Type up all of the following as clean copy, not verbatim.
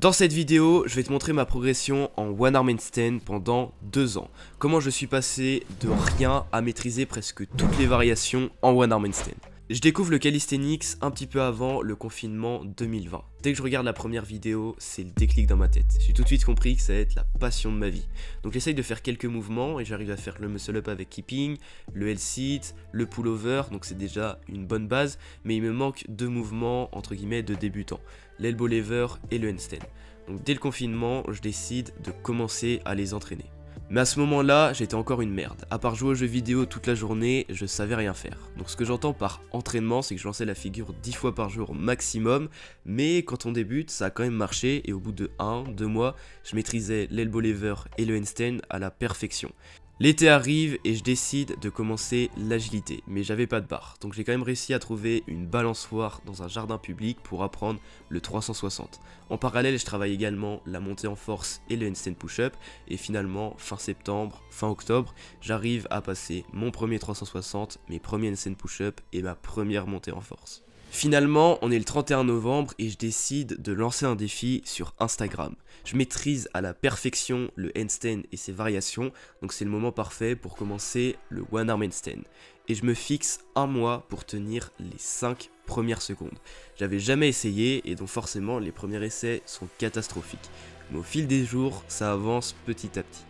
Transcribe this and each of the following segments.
Dans cette vidéo, je vais te montrer ma progression en One Arm Handstand pendant 2 ans. Comment je suis passé de rien à maîtriser presque toutes les variations en One Arm Handstand. Je découvre le calisthenics un petit peu avant le confinement 2020. Dès que je regarde la première vidéo, c'est le déclic dans ma tête. J'ai tout de suite compris que ça va être la passion de ma vie. Donc j'essaye de faire quelques mouvements et j'arrive à faire le muscle up avec keeping, le L-sit, le pullover, donc c'est déjà une bonne base, mais il me manque 2 mouvements entre guillemets de débutant, l'elbow lever et le handstand. Donc dès le confinement, je décide de commencer à les entraîner. Mais à ce moment-là, j'étais encore une merde. À part jouer aux jeux vidéo toute la journée, je savais rien faire. Donc ce que j'entends par entraînement, c'est que je lançais la figure 10 fois par jour maximum. Mais quand on débute, ça a quand même marché. Et au bout de 1-2 mois, je maîtrisais l'elbow lever et le handstand à la perfection. L'été arrive et je décide de commencer l'agilité, mais j'avais pas de barre, donc j'ai quand même réussi à trouver une balançoire dans un jardin public pour apprendre le 360. En parallèle, je travaille également la montée en force et le handstand push-up, et finalement, fin septembre, fin octobre, j'arrive à passer mon premier 360, mes premiers handstand push-up et ma première montée en force. Finalement, on est le 31 novembre et je décide de lancer un défi sur Instagram. Je maîtrise à la perfection le handstand et ses variations, donc c'est le moment parfait pour commencer le One Arm Handstand. Et je me fixe un mois pour tenir les 5 premières secondes. J'avais jamais essayé et donc forcément les premiers essais sont catastrophiques. Mais au fil des jours, ça avance petit à petit.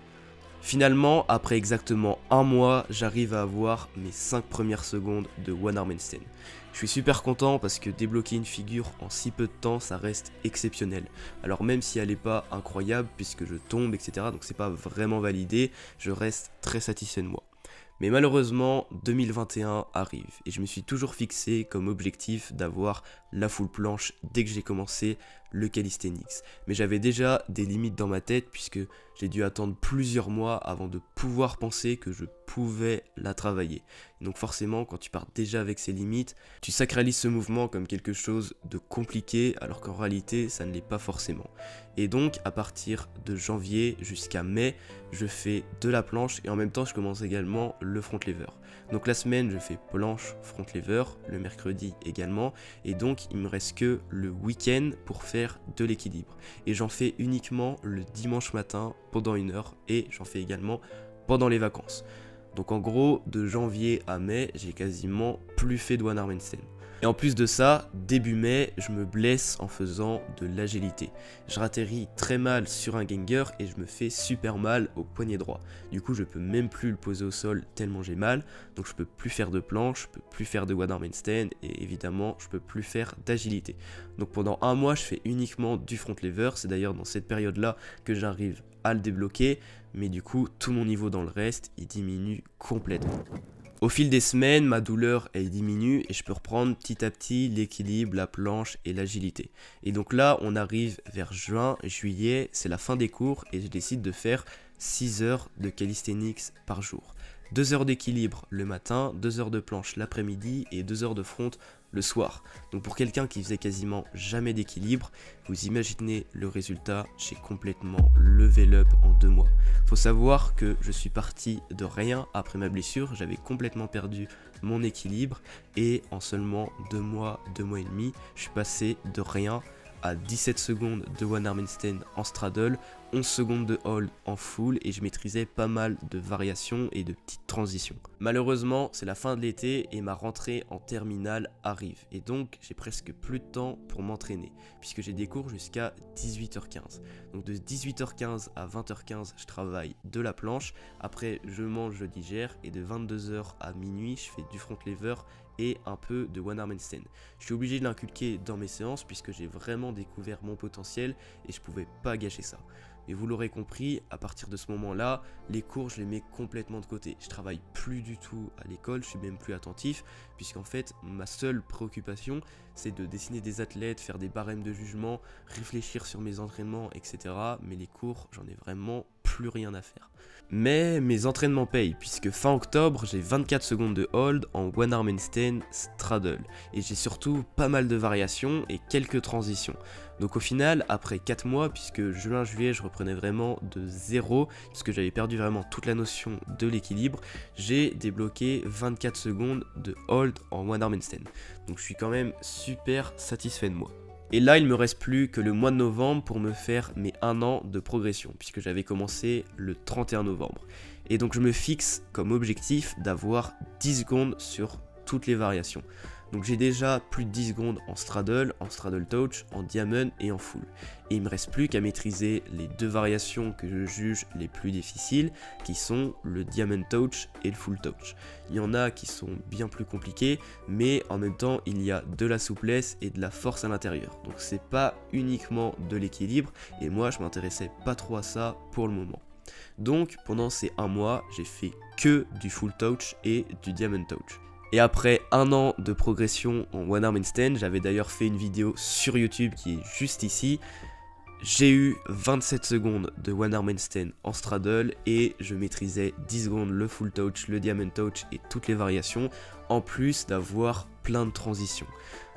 Finalement, après exactement un mois, j'arrive à avoir mes 5 premières secondes de One Arm Handstand. Je suis super content parce que débloquer une figure en si peu de temps, ça reste exceptionnel. Alors même si elle n'est pas incroyable puisque je tombe, etc., donc c'est pas vraiment validé, je reste très satisfait de moi. Mais malheureusement, 2021 arrive et je me suis toujours fixé comme objectif d'avoir la full planche dès que j'ai commencé le calisthenics. Mais j'avais déjà des limites dans ma tête puisque j'ai dû attendre plusieurs mois avant de pouvoir penser que je pouvais la travailler. Donc forcément, quand tu pars déjà avec ces limites, tu sacralises ce mouvement comme quelque chose de compliqué alors qu'en réalité, ça ne l'est pas forcément. Et donc, à partir de janvier jusqu'à mai, je fais de la planche et en même temps, je commence également le front lever. Donc la semaine, je fais planche, front lever, le mercredi également. Et donc, il me reste que le week-end pour faire de l'équilibre. Et j'en fais uniquement le dimanche matin pendant 1 heure et j'en fais également pendant les vacances. Donc en gros, de janvier à mai, j'ai quasiment plus fait de One Arm Handstand. Et en plus de ça, début mai, je me blesse en faisant de l'agilité. Je ratterris très mal sur un ganger et je me fais super mal au poignet droit. Du coup, je peux même plus le poser au sol tellement j'ai mal. Donc je peux plus faire de planche, je peux plus faire de One Arm Handstand et évidemment, je peux plus faire d'agilité. Donc pendant 1 mois, je fais uniquement du front lever. C'est d'ailleurs dans cette période-là que j'arrive à le débloquer. Mais du coup, tout mon niveau dans le reste, il diminue complètement. Au fil des semaines, ma douleur elle diminue et je peux reprendre petit à petit l'équilibre, la planche et l'agilité. Et donc là, on arrive vers juin, juillet, c'est la fin des cours et je décide de faire 6 heures de calisthenics par jour. 2 heures d'équilibre le matin, 2 heures de planche l'après-midi et 2 heures de front le soir. Donc pour quelqu'un qui faisait quasiment jamais d'équilibre, vous imaginez le résultat, j'ai complètement level up en 2 mois. Faut savoir que je suis parti de rien après ma blessure, j'avais complètement perdu mon équilibre et en seulement 2 mois, 2 mois et demi, je suis passé de rien à 17 secondes de One Arm Handstand en straddle, 11 secondes de hold en full et je maîtrisais pas mal de variations et de petites transitions. Malheureusement, c'est la fin de l'été et ma rentrée en terminale arrive et donc j'ai presque plus de temps pour m'entraîner puisque j'ai des cours jusqu'à 18h15. Donc de 18h15 à 20h15, je travaille de la planche, après je mange, je digère et de 22h à minuit, je fais du front lever et un peu de One Arm Handstand. Je suis obligé de l'inculquer dans mes séances puisque j'ai vraiment découvert mon potentiel et je pouvais pas gâcher ça. Et vous l'aurez compris, à partir de ce moment-là, les cours, je les mets complètement de côté. Je travaille plus du tout à l'école, je suis même plus attentif, puisqu'en fait, ma seule préoccupation, c'est de dessiner des athlètes, faire des barèmes de jugement, réfléchir sur mes entraînements, etc. Mais les cours, j'en ai vraiment plus rien à faire. Mais mes entraînements payent, puisque fin octobre, j'ai 24 secondes de hold en One Arm Handstand straddle. Et j'ai surtout pas mal de variations et quelques transitions. Donc au final, après 4 mois, puisque juin-juillet, je reprenais vraiment de zéro, puisque j'avais perdu vraiment toute la notion de l'équilibre, j'ai débloqué 24 secondes de hold en One Arm Handstand. Donc je suis quand même super satisfait de moi. Et là, il me reste plus que le mois de novembre pour me faire mes 1 an de progression, puisque j'avais commencé le 31 novembre. Et donc je me fixe comme objectif d'avoir 10 secondes sur toutes les variations. Donc j'ai déjà plus de 10 secondes en straddle touch, en diamond et en full. Et il me reste plus qu'à maîtriser les 2 variations que je juge les plus difficiles, qui sont le diamond touch et le full touch. Il y en a qui sont bien plus compliqués, mais en même temps il y a de la souplesse et de la force à l'intérieur. Donc c'est pas uniquement de l'équilibre, et moi je m'intéressais pas trop à ça pour le moment. Donc pendant ces 1 mois, j'ai fait que du full touch et du diamond touch. Et après 1 an de progression en one arm handstand, j'avais d'ailleurs fait une vidéo sur YouTube qui est juste ici. J'ai eu 27 secondes de one arm handstand en straddle et je maîtrisais 10 secondes le full touch, le diamond touch et toutes les variations, en plus d'avoir plein de transitions.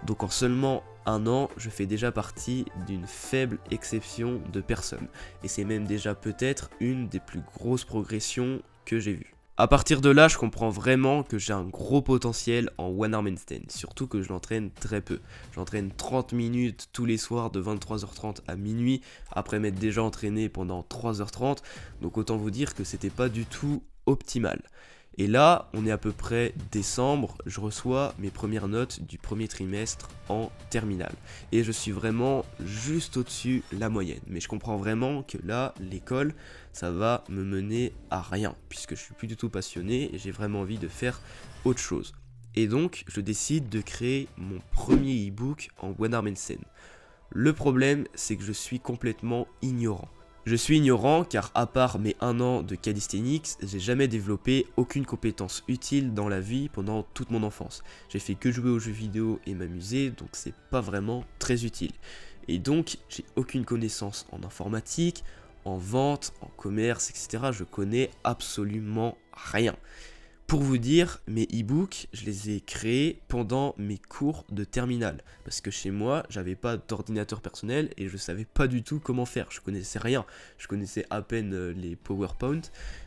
Donc en seulement 1 an, je fais déjà partie d'une faible exception de personnes. Et c'est même déjà peut-être une des plus grosses progressions que j'ai vues. A partir de là, je comprends vraiment que j'ai un gros potentiel en one arm handstand, surtout que je l'entraîne très peu. J'entraîne 30 minutes tous les soirs de 23h30 à minuit, après m'être déjà entraîné pendant 3h30, donc autant vous dire que c'était pas du tout optimal. Et là, on est à peu près décembre, je reçois mes premières notes du premier trimestre en terminale. Et je suis vraiment juste au-dessus la moyenne. Mais je comprends vraiment que là, l'école, ça va me mener à rien. Puisque je suis plus du tout passionné et j'ai vraiment envie de faire autre chose. Et donc, je décide de créer mon premier e-book en one arm handstand. Le problème, c'est que je suis complètement ignorant. Je suis ignorant car à part mes 1 an de calisthenics, j'ai jamais développé aucune compétence utile dans la vie pendant toute mon enfance. J'ai fait que jouer aux jeux vidéo et m'amuser, donc c'est pas vraiment très utile. Et donc j'ai aucune connaissance en informatique, en vente, en commerce, etc. Je connais absolument rien. Pour vous dire, mes e-books, je les ai créés pendant mes cours de terminale. Parce que chez moi, j'avais pas d'ordinateur personnel et je savais pas du tout comment faire. Je connaissais rien. Je connaissais à peine les PowerPoint.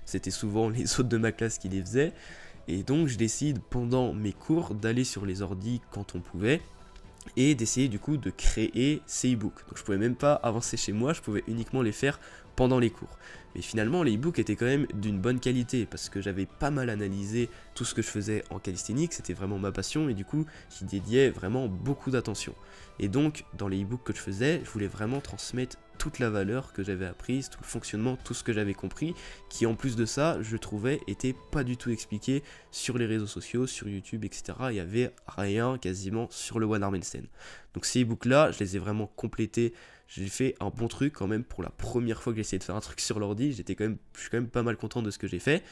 C'était souvent les autres de ma classe qui les faisaient. Et donc, je décide pendant mes cours d'aller sur les ordis quand on pouvait. Et d'essayer du coup de créer ces e-books. Donc je pouvais même pas avancer chez moi, je pouvais uniquement les faire pendant les cours. Mais finalement les e-books étaient quand même d'une bonne qualité parce que j'avais pas mal analysé tout ce que je faisais en calisthenics, c'était vraiment ma passion et du coup j'y dédiais vraiment beaucoup d'attention. Et donc dans les e-books que je faisais, je voulais vraiment transmettre toute la valeur que j'avais apprise, tout le fonctionnement, tout ce que j'avais compris, qui en plus de ça, je trouvais, était pas du tout expliqué sur les réseaux sociaux, sur YouTube, etc. Il y avait rien quasiment sur le one arm handstand. Donc ces e-books là, je les ai vraiment complétés. J'ai fait un bon truc quand même pour la première fois que j'ai essayé de faire un truc sur l'ordi. Je suis quand même pas mal content de ce que j'ai fait.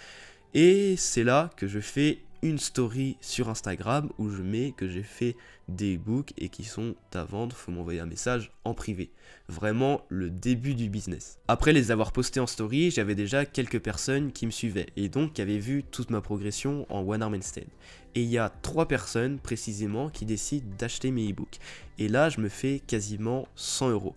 Et c'est là que je fais une story sur Instagram où je mets que j'ai fait des e-books et qui sont à vendre, faut m'envoyer un message en privé. Vraiment le début du business. Après les avoir postés en story, j'avais déjà quelques personnes qui me suivaient et donc qui avaient vu toute ma progression en one arm handstand. Et il y a 3 personnes précisément qui décident d'acheter mes e-books. Et là je me fais quasiment 100 €.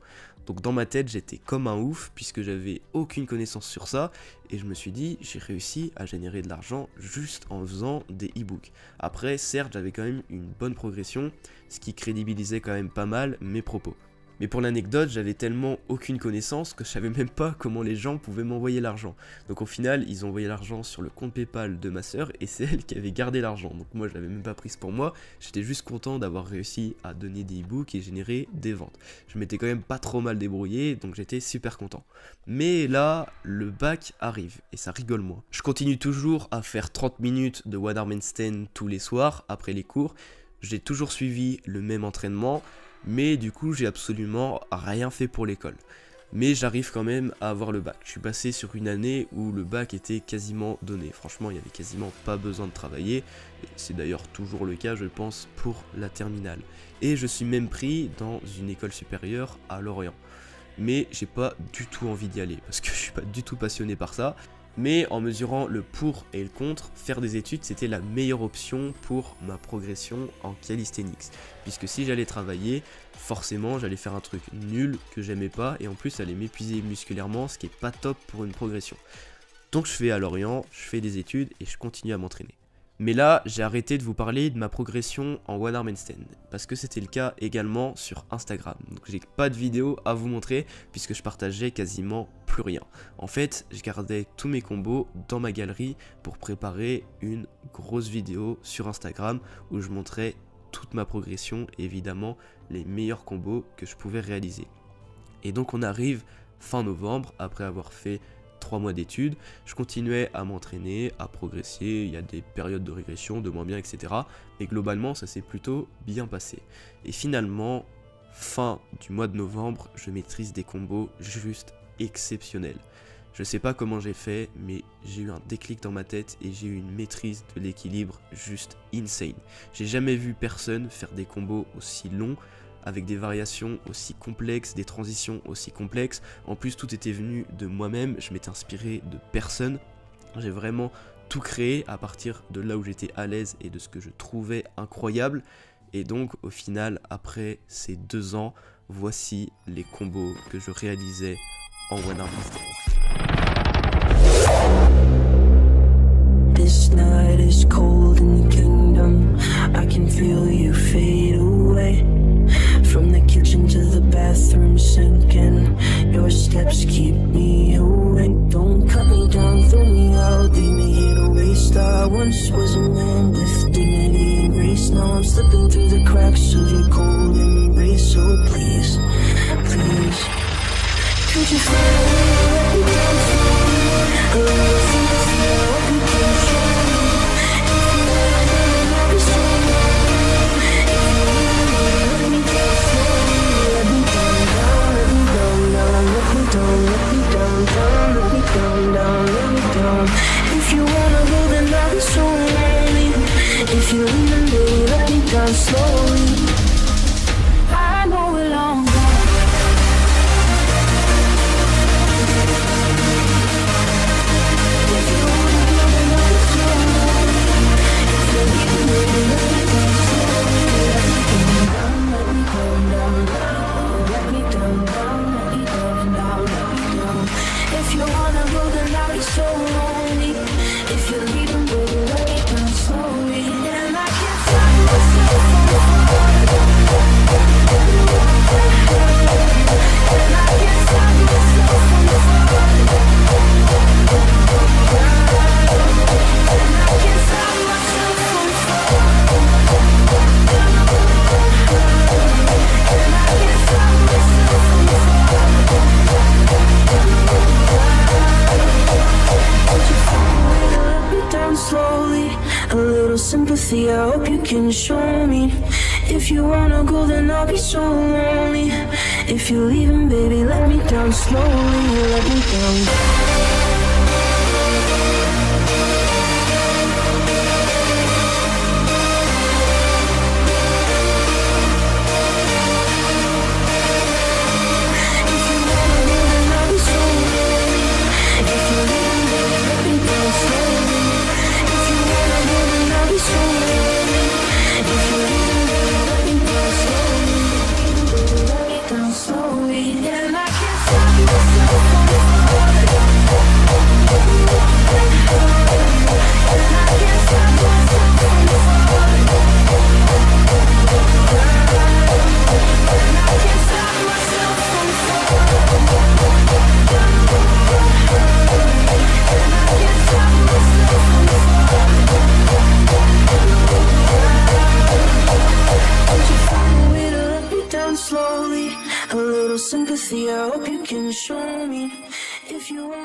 Donc dans ma tête j'étais comme un ouf puisque j'avais aucune connaissance sur ça et je me suis dit j'ai réussi à générer de l'argent juste en faisant des e-books. Après certes j'avais quand même une bonne progression, ce qui crédibilisait quand même pas mal mes propos. Mais pour l'anecdote, j'avais tellement aucune connaissance que je savais même pas comment les gens pouvaient m'envoyer l'argent. Donc au final, ils ont envoyé l'argent sur le compte PayPal de ma sœur et c'est elle qui avait gardé l'argent. Donc moi, je l'avais même pas prise pour moi. J'étais juste content d'avoir réussi à donner des e-books et générer des ventes. Je m'étais quand même pas trop mal débrouillé, donc j'étais super content. Mais là, le bac arrive et ça rigole moins. Je continue toujours à faire 30 minutes de one arm handstand tous les soirs après les cours. J'ai toujours suivi le même entraînement. Mais du coup, j'ai absolument rien fait pour l'école. Mais j'arrive quand même à avoir le bac. Je suis passé sur une année où le bac était quasiment donné. Franchement, il n'y avait quasiment pas besoin de travailler. Et c'est d'ailleurs toujours le cas, je pense, pour la terminale. Et je suis même pris dans une école supérieure à Lorient. Mais j'ai pas du tout envie d'y aller parce que je suis pas du tout passionné par ça. Mais en mesurant le pour et le contre, faire des études c'était la meilleure option pour ma progression en calisthenics. Puisque si j'allais travailler, forcément j'allais faire un truc nul que j'aimais pas et en plus ça allait m'épuiser musculairement, ce qui est pas top pour une progression. Donc je fais à Lorient, je fais des études et je continue à m'entraîner. Mais là, j'ai arrêté de vous parler de ma progression en One Arm Handstand, parce que c'était le cas également sur Instagram. Donc j'ai pas de vidéo à vous montrer, puisque je partageais quasiment plus rien. En fait, je gardais tous mes combos dans ma galerie pour préparer une grosse vidéo sur Instagram, où je montrais toute ma progression et évidemment les meilleurs combos que je pouvais réaliser. Et donc on arrive fin novembre, après avoir fait 3 mois d'études, je continuais à m'entraîner, à progresser, il y a des périodes de régression, de moins bien, etc. Mais globalement, ça s'est plutôt bien passé. Et finalement, fin du mois de novembre, je maîtrise des combos juste exceptionnels. Je sais pas comment j'ai fait, mais j'ai eu un déclic dans ma tête et j'ai eu une maîtrise de l'équilibre juste insane. J'ai jamais vu personne faire des combos aussi longs, avec des variations aussi complexes, des transitions aussi complexes. En plus, tout était venu de moi-même, je m'étais inspiré de personne. J'ai vraiment tout créé à partir de là où j'étais à l'aise et de ce que je trouvais incroyable. Et donc, au final, après ces 2 ans, voici les combos que je réalisais en One Arm Handstand. This night is cold in the kingdom. I can feel you fade away. From the kitchen to the bathroom sinking. Your steps keep me awake. Don't cut me down, throw me out, leave me here to waste. I once was a man with dignity and grace. Now I'm slipping through the cracks of your cold embrace. So please, please, could you find a way to let me down slowly? A little sympathy, I hope you can show me. If you ever did, I'll be so lonely. If you really let me down slowly, let me down, down, let me down, down, let me down, let me down, down, let me down, down, let me down. If you wanna go, then I'll be so lonely. If you're leaving, baby, let me down slowly. I know we're long gone. Sympathy, I hope you can show me. If you wanna go, then I'll be so lonely. If you're leaving, baby, let me down slowly. Let me down.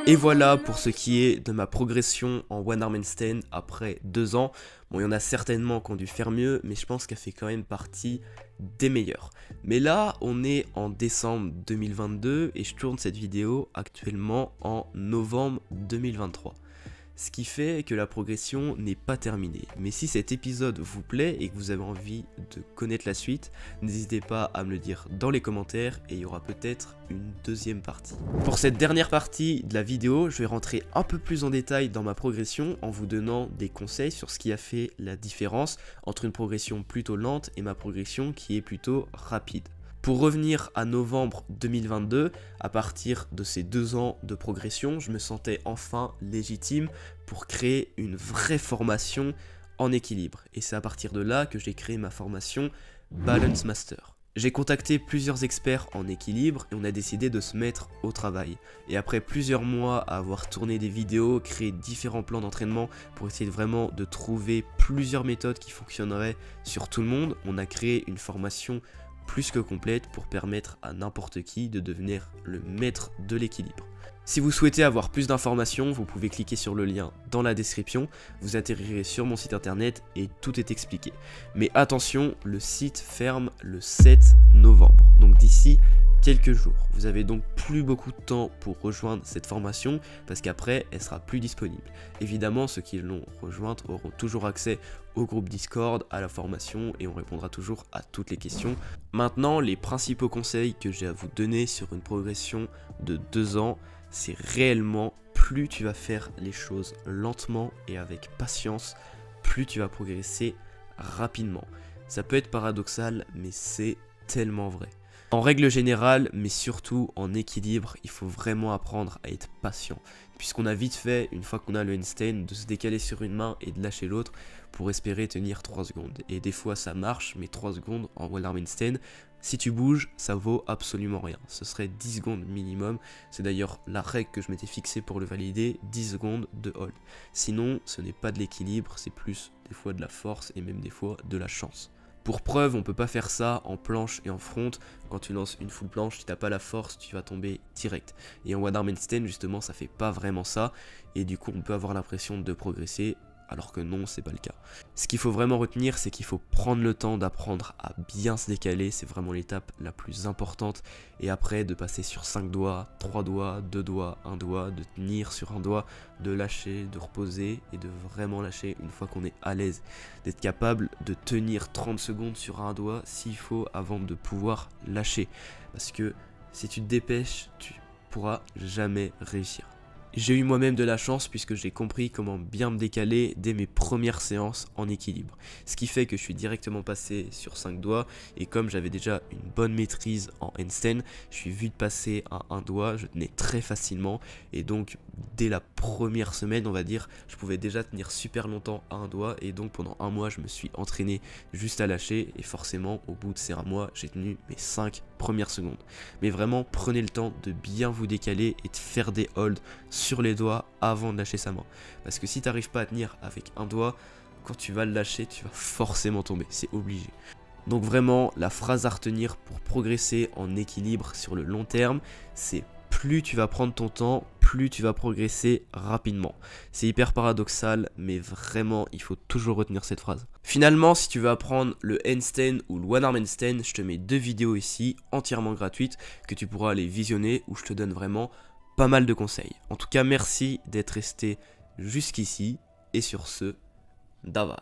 Et voilà pour ce qui est de ma progression en One Arm Handstand après 2 ans. Bon, il y en a certainement qui ont dû faire mieux, mais je pense qu'elle fait quand même partie des meilleurs. Mais là, on est en décembre 2022 et je tourne cette vidéo actuellement en novembre 2023. Ce qui fait que la progression n'est pas terminée. Mais si cet épisode vous plaît et que vous avez envie de connaître la suite, n'hésitez pas à me le dire dans les commentaires et il y aura peut-être une deuxième partie. Pour cette dernière partie de la vidéo, je vais rentrer un peu plus en détail dans ma progression en vous donnant des conseils sur ce qui a fait la différence entre une progression plutôt lente et ma progression qui est plutôt rapide. Pour revenir à novembre 2022, à partir de ces 2 ans de progression, je me sentais enfin légitime pour créer une vraie formation en équilibre. Et c'est à partir de là que j'ai créé ma formation Balance Master. J'ai contacté plusieurs experts en équilibre et on a décidé de se mettre au travail. Et après plusieurs mois à avoir tourné des vidéos, créé différents plans d'entraînement pour essayer vraiment de trouver plusieurs méthodes qui fonctionneraient sur tout le monde, on a créé une formation plus que complète pour permettre à n'importe qui de devenir le maître de l'équilibre. Si vous souhaitez avoir plus d'informations, vous pouvez cliquer sur le lien dans la description, vous atterrirez sur mon site internet et tout est expliqué. Mais attention, le site ferme le 7 novembre, donc d'ici quelques jours. Vous avez donc plus beaucoup de temps pour rejoindre cette formation parce qu'après elle sera plus disponible. Évidemment, ceux qui l'ont rejointe auront toujours accès au groupe Discord, à la formation et on répondra toujours à toutes les questions. Maintenant, les principaux conseils que j'ai à vous donner sur une progression de 2 ans, c'est réellement plus tu vas faire les choses lentement et avec patience, plus tu vas progresser rapidement. Ça peut être paradoxal, mais c'est tellement vrai. En règle générale, mais surtout en équilibre, il faut vraiment apprendre à être patient. Puisqu'on a vite fait, une fois qu'on a le handstand, de se décaler sur une main et de lâcher l'autre pour espérer tenir 3 secondes. Et des fois ça marche, mais 3 secondes en one arm handstand, si tu bouges, ça vaut absolument rien. Ce serait 10 secondes minimum. C'est d'ailleurs la règle que je m'étais fixée pour le valider, 10 secondes de hold. Sinon, ce n'est pas de l'équilibre, c'est plus des fois de la force et même des fois de la chance. Pour preuve, on peut pas faire ça en planche et en front. Quand tu lances une full planche, si t'as pas la force, tu vas tomber direct. Et en one arm handstand, justement, ça fait pas vraiment ça. Et du coup, on peut avoir l'impression de progresser, alors que non, c'est pas le cas. Ce qu'il faut vraiment retenir, c'est qu'il faut prendre le temps d'apprendre à bien se décaler. C'est vraiment l'étape la plus importante. Et après, de passer sur 5 doigts, 3 doigts, 2 doigts, 1 doigt, de tenir sur un doigt, de lâcher, de reposer et de vraiment lâcher une fois qu'on est à l'aise. D'être capable de tenir 30 secondes sur un doigt s'il faut avant de pouvoir lâcher. Parce que si tu te dépêches, tu pourras jamais réussir. J'ai eu moi-même de la chance puisque j'ai compris comment bien me décaler dès mes premières séances en équilibre. Ce qui fait que je suis directement passé sur 5 doigts et comme j'avais déjà une bonne maîtrise en handstand, je suis vite passé à 1 doigt, je tenais très facilement et donc dès la première semaine on va dire, je pouvais déjà tenir super longtemps à 1 doigt et donc pendant 1 mois je me suis entraîné juste à lâcher et forcément au bout de ces 1 mois j'ai tenu mes 5 premières secondes. Mais vraiment prenez le temps de bien vous décaler et de faire des holds sur les doigts avant de lâcher sa main. Parce que si tu n'arrives pas à tenir avec un doigt, quand tu vas le lâcher, tu vas forcément tomber, c'est obligé. Donc vraiment, la phrase à retenir pour progresser en équilibre sur le long terme, c'est plus tu vas prendre ton temps, plus tu vas progresser rapidement. C'est hyper paradoxal, mais vraiment, il faut toujours retenir cette phrase. Finalement, si tu veux apprendre le handstand ou le one arm handstand, je te mets 2 vidéos ici, entièrement gratuites, que tu pourras aller visionner, où je te donne vraiment pas mal de conseils. En tout cas, merci d'être resté jusqu'ici, et sur ce, davai.